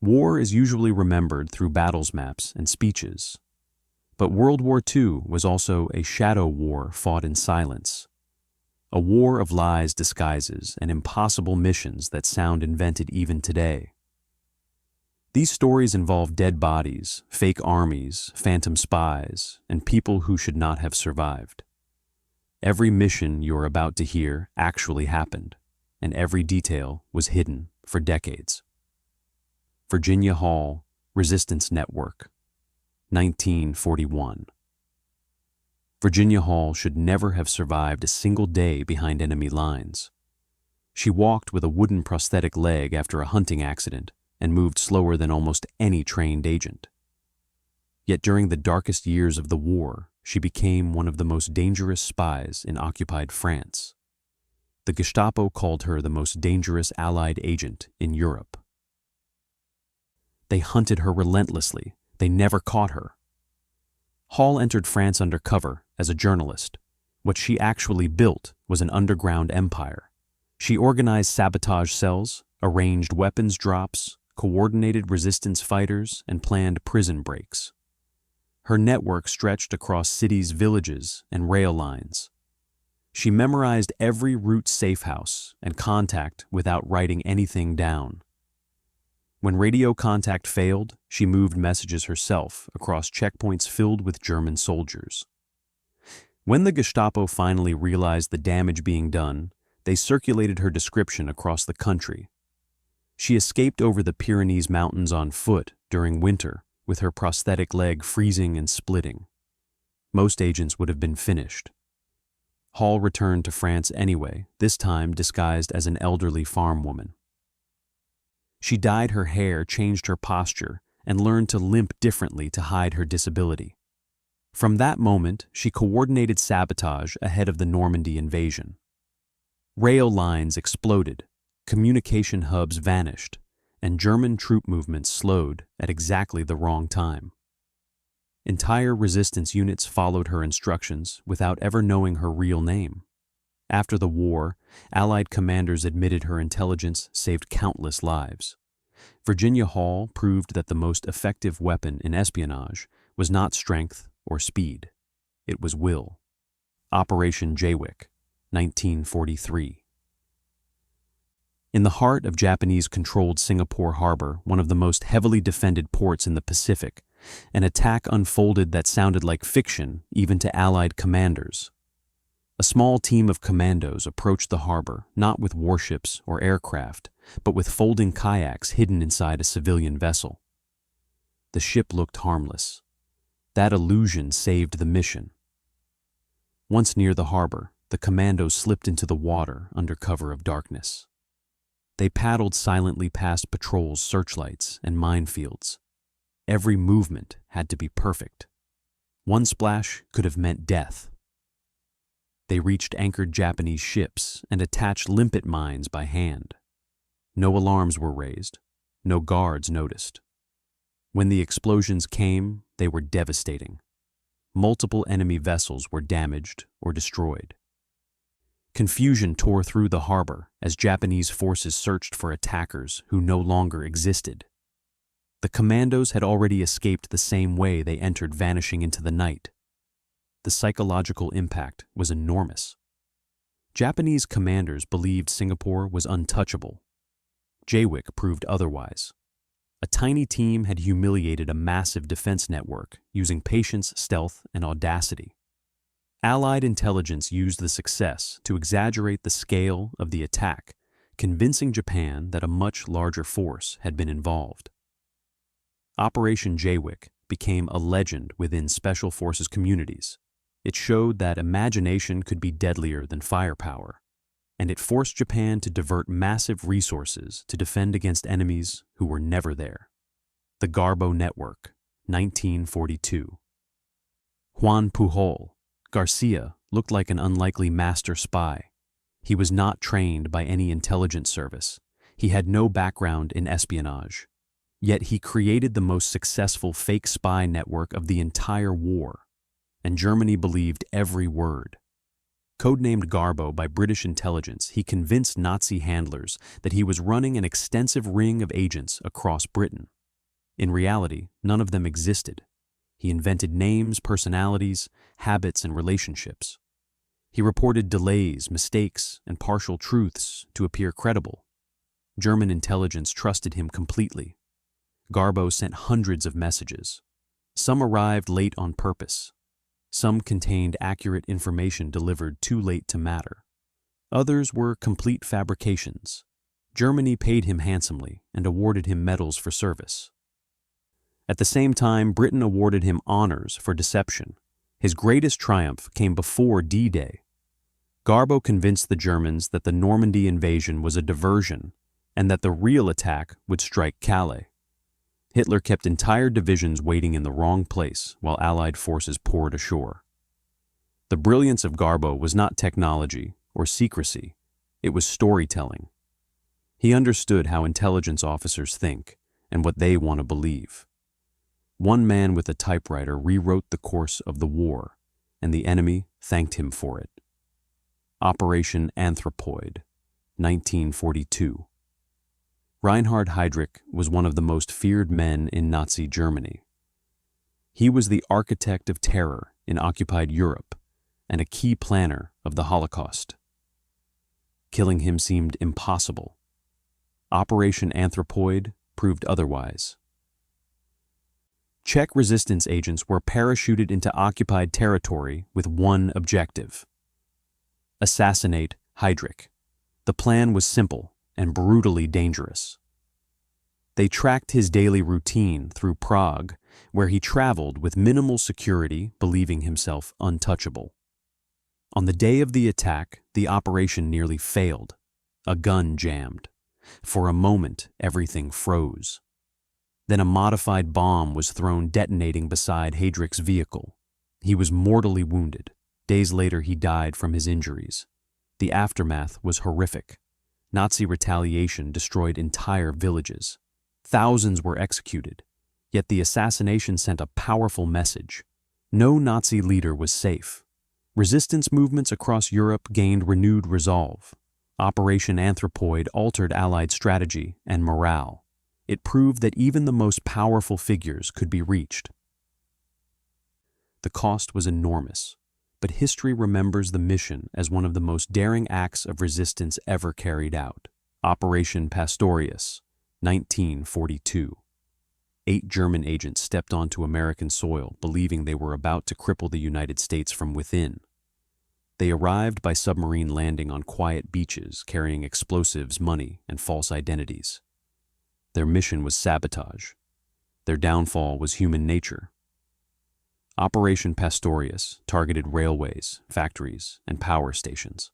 War is usually remembered through battles maps and speeches. But World War II was also a shadow war fought in silence. A war of lies, disguises, and impossible missions that sound invented even today. These stories involve dead bodies, fake armies, phantom spies, and people who should not have survived. Every mission you're about to hear actually happened, and every detail was hidden for decades. Virginia Hall, Resistance Network, 1941. Virginia Hall should never have survived a single day behind enemy lines. She walked with a wooden prosthetic leg after a hunting accident and moved slower than almost any trained agent. Yet during the darkest years of the war, she became one of the most dangerous spies in occupied France. The Gestapo called her the most dangerous Allied agent in Europe. They hunted her relentlessly. They never caught her. Hall entered France undercover as a journalist. What she actually built was an underground empire. She organized sabotage cells, arranged weapons drops, coordinated resistance fighters, and planned prison breaks. Her network stretched across cities, villages, and rail lines. She memorized every route safe house and contact without writing anything down. When radio contact failed, she moved messages herself across checkpoints filled with German soldiers. When the Gestapo finally realized the damage being done, they circulated her description across the country. She escaped over the Pyrenees Mountains on foot during winter, with her prosthetic leg freezing and splitting. Most agents would have been finished. Hall returned to France anyway, this time disguised as an elderly farm woman. She dyed her hair, changed her posture, and learned to limp differently to hide her disability. From that moment, she coordinated sabotage ahead of the Normandy invasion. Rail lines exploded, communication hubs vanished, and German troop movements slowed at exactly the wrong time. Entire resistance units followed her instructions without ever knowing her real name. After the war, Allied commanders admitted her intelligence saved countless lives. Virginia Hall proved that the most effective weapon in espionage was not strength or speed. It was will. Operation WWII, 1943. In the heart of Japanese-controlled Singapore Harbor, one of the most heavily defended ports in the Pacific, an attack unfolded that sounded like fiction even to Allied commanders. A small team of commandos approached the harbor, not with warships or aircraft, but with folding kayaks hidden inside a civilian vessel. The ship looked harmless. That illusion saved the mission. Once near the harbor, the commandos slipped into the water under cover of darkness. They paddled silently past patrols, searchlights, and minefields. Every movement had to be perfect. One splash could have meant death. They reached anchored Japanese ships and attached limpet mines by hand. No alarms were raised. No guards noticed. When the explosions came, they were devastating. Multiple enemy vessels were damaged or destroyed. Confusion tore through the harbor as Japanese forces searched for attackers who no longer existed. The commandos had already escaped the same way they entered, vanishing into the night. The psychological impact was enormous. Japanese commanders believed Singapore was untouchable. WWII proved otherwise. A tiny team had humiliated a massive defense network using patience, stealth, and audacity. Allied intelligence used the success to exaggerate the scale of the attack, convincing Japan that a much larger force had been involved. Operation WWII became a legend within Special Forces communities. It showed that imagination could be deadlier than firepower, and it forced Japan to divert massive resources to defend against enemies who were never there. The Garbo Network, 1942. Juan Pujol, Garcia, looked like an unlikely master spy. He was not trained by any intelligence service. He had no background in espionage. Yet he created the most successful fake spy network of the entire war, and Germany believed every word. Codenamed Garbo by British intelligence, he convinced Nazi handlers that he was running an extensive ring of agents across Britain. In reality, none of them existed. He invented names, personalities, habits, and relationships. He reported delays, mistakes, and partial truths to appear credible. German intelligence trusted him completely. Garbo sent hundreds of messages. Some arrived late on purpose. Some contained accurate information delivered too late to matter. Others were complete fabrications. Germany paid him handsomely and awarded him medals for service. At the same time, Britain awarded him honors for deception. His greatest triumph came before D-Day. Garbo convinced the Germans that the Normandy invasion was a diversion and that the real attack would strike Calais. Hitler kept entire divisions waiting in the wrong place while Allied forces poured ashore. The brilliance of Garbo was not technology or secrecy, it was storytelling. He understood how intelligence officers think and what they want to believe. One man with a typewriter rewrote the course of the war, and the enemy thanked him for it. Operation Anthropoid, 1942. Reinhard Heydrich was one of the most feared men in Nazi Germany. He was the architect of terror in occupied Europe and a key planner of the Holocaust. Killing him seemed impossible. Operation Anthropoid proved otherwise. Czech resistance agents were parachuted into occupied territory with one objective: assassinate Heydrich. The plan was simple and brutally dangerous. They tracked his daily routine through Prague, where he traveled with minimal security, believing himself untouchable. On the day of the attack, the operation nearly failed. A gun jammed. For a moment, everything froze. Then a modified bomb was thrown, detonating beside Heydrich's vehicle. He was mortally wounded. Days later, he died from his injuries. The aftermath was horrific. Nazi retaliation destroyed entire villages. Thousands were executed. Yet the assassination sent a powerful message. No Nazi leader was safe. Resistance movements across Europe gained renewed resolve. Operation Anthropoid altered Allied strategy and morale. It proved that even the most powerful figures could be reached. The cost was enormous, but history remembers the mission as one of the most daring acts of resistance ever carried out. Operation Pastorius, 1942. 8 German agents stepped onto American soil, believing they were about to cripple the United States from within. They arrived by submarine landing on quiet beaches, carrying explosives, money, and false identities. Their mission was sabotage. Their downfall was human nature. Operation Pastorius targeted railways, factories, and power stations.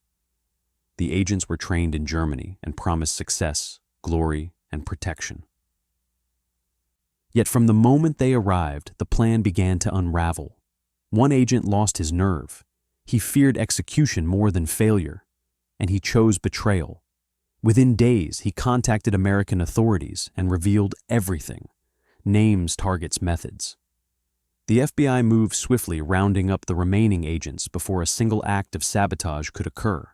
The agents were trained in Germany and promised success, glory, and protection. Yet from the moment they arrived, the plan began to unravel. One agent lost his nerve. He feared execution more than failure, and he chose betrayal. Within days, he contacted American authorities and revealed everything: names, targets, methods. The FBI moved swiftly, rounding up the remaining agents before a single act of sabotage could occur.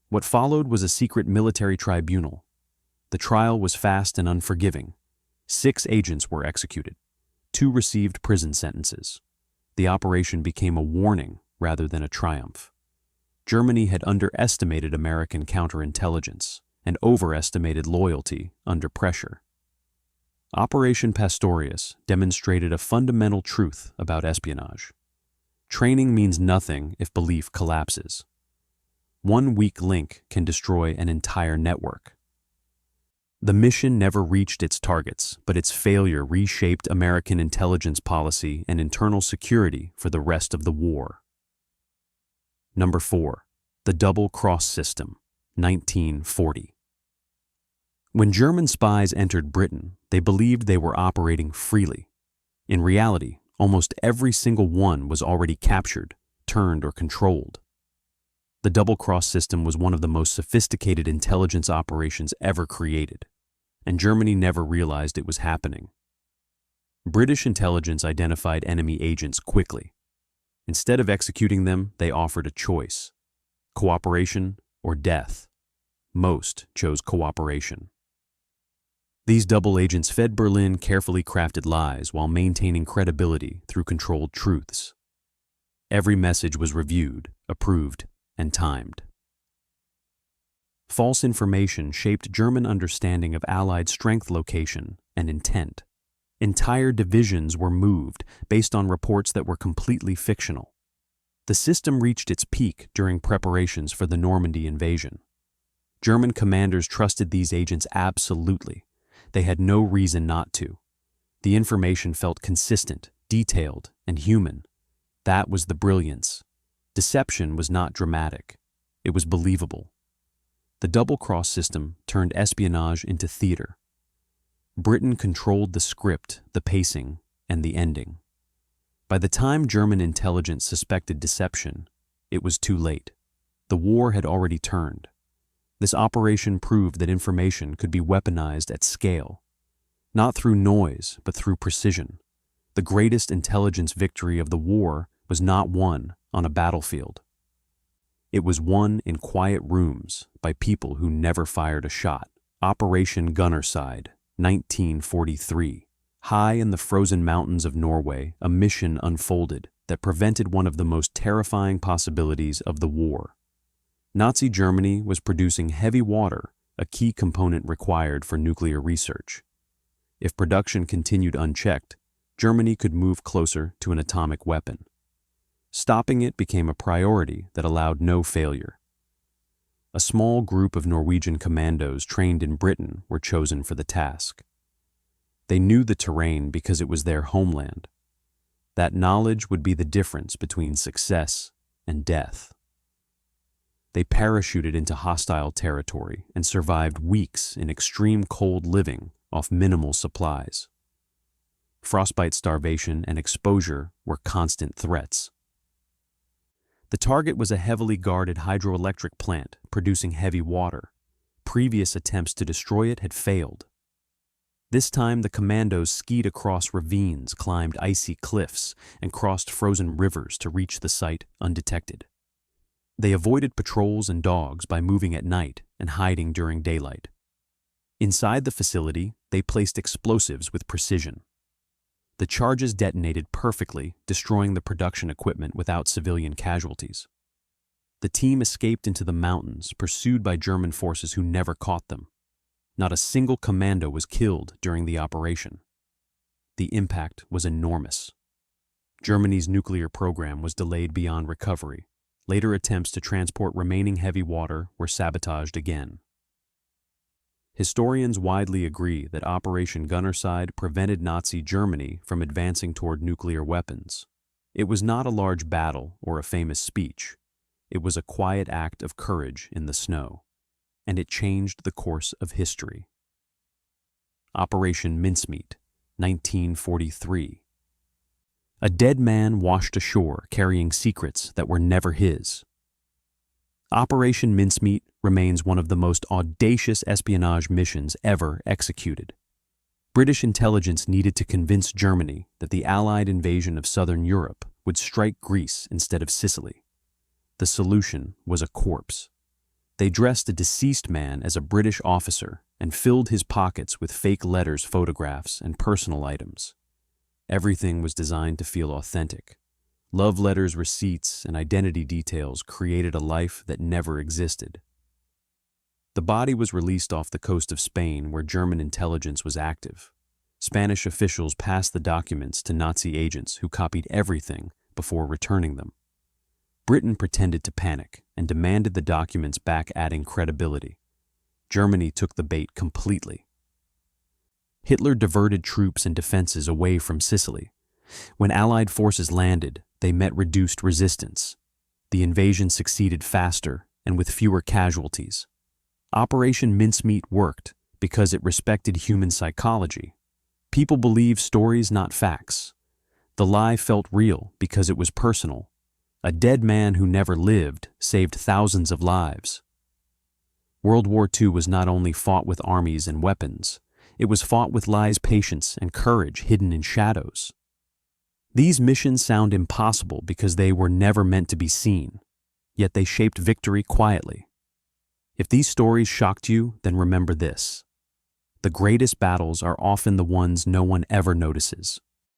What followed was a secret military tribunal. The trial was fast and unforgiving. 6 agents were executed. 2 received prison sentences. The operation became a warning rather than a triumph. Germany had underestimated American counterintelligence and overestimated loyalty under pressure. Operation Pastorius demonstrated a fundamental truth about espionage. Training means nothing if belief collapses. One weak link can destroy an entire network. The mission never reached its targets, but its failure reshaped American intelligence policy and internal security for the rest of the war. Number 4. The double-cross system, 1940. When German spies entered Britain, they believed they were operating freely. In reality, almost every single one was already captured, turned, or controlled. The double-cross system was one of the most sophisticated intelligence operations ever created, and Germany never realized it was happening. British intelligence identified enemy agents quickly. Instead of executing them, they offered a choice: cooperation or death. Most chose cooperation. These double agents fed Berlin carefully crafted lies while maintaining credibility through controlled truths. Every message was reviewed, approved, and timed. False information shaped German understanding of Allied strength location and intent. Entire divisions were moved based on reports that were completely fictional. The system reached its peak during preparations for the Normandy invasion. German commanders trusted these agents absolutely. They had no reason not to. The information felt consistent, detailed, and human. That was the brilliance. Deception was not dramatic. It was believable. The double-cross system turned espionage into theater. Britain controlled the script, the pacing, and the ending. By the time German intelligence suspected deception, it was too late. The war had already turned. This operation proved that information could be weaponized at scale, not through noise, but through precision. The greatest intelligence victory of the war was not won on a battlefield. It was won in quiet rooms by people who never fired a shot. Operation Gunnerside, 1943. High in the frozen mountains of Norway, a mission unfolded that prevented one of the most terrifying possibilities of the war. Nazi Germany was producing heavy water, a key component required for nuclear research. If production continued unchecked, Germany could move closer to an atomic weapon. Stopping it became a priority that allowed no failure. A small group of Norwegian commandos trained in Britain were chosen for the task. They knew the terrain because it was their homeland. That knowledge would be the difference between success and death. They parachuted into hostile territory and survived weeks in extreme cold living off minimal supplies. Frostbite, starvation, and exposure were constant threats. The target was a heavily guarded hydroelectric plant producing heavy water. Previous attempts to destroy it had failed. This time, the commandos skied across ravines, climbed icy cliffs, and crossed frozen rivers to reach the site undetected. They avoided patrols and dogs by moving at night and hiding during daylight. Inside the facility, they placed explosives with precision. The charges detonated perfectly, destroying the production equipment without civilian casualties. The team escaped into the mountains, pursued by German forces who never caught them. Not a single commando was killed during the operation. The impact was enormous. Germany's nuclear program was delayed beyond recovery. Later attempts to transport remaining heavy water were sabotaged again. Historians widely agree that Operation Gunnerside prevented Nazi Germany from advancing toward nuclear weapons. It was not a large battle or a famous speech. It was a quiet act of courage in the snow, and it changed the course of history. Operation Mincemeat, 1943. A dead man washed ashore carrying secrets that were never his. Operation Mincemeat remains one of the most audacious espionage missions ever executed. British intelligence needed to convince Germany that the Allied invasion of southern Europe would strike Greece instead of Sicily. The solution was a corpse. They dressed a deceased man as a British officer and filled his pockets with fake letters, photographs, and personal items. Everything was designed to feel authentic. Love letters, receipts, and identity details created a life that never existed. The body was released off the coast of Spain, where German intelligence was active. Spanish officials passed the documents to Nazi agents who copied everything before returning them. Britain pretended to panic and demanded the documents back, adding credibility. Germany took the bait completely. Hitler diverted troops and defenses away from Sicily. When Allied forces landed, they met reduced resistance. The invasion succeeded faster and with fewer casualties. Operation Mincemeat worked because it respected human psychology. People believe stories, not facts. The lie felt real because it was personal. A dead man who never lived saved thousands of lives. World War II was not only fought with armies and weapons, it was fought with lies, patience, and courage hidden in shadows. These missions sound impossible because they were never meant to be seen, yet they shaped victory quietly. If these stories shocked you, then remember this. The greatest battles are often the ones no one ever notices.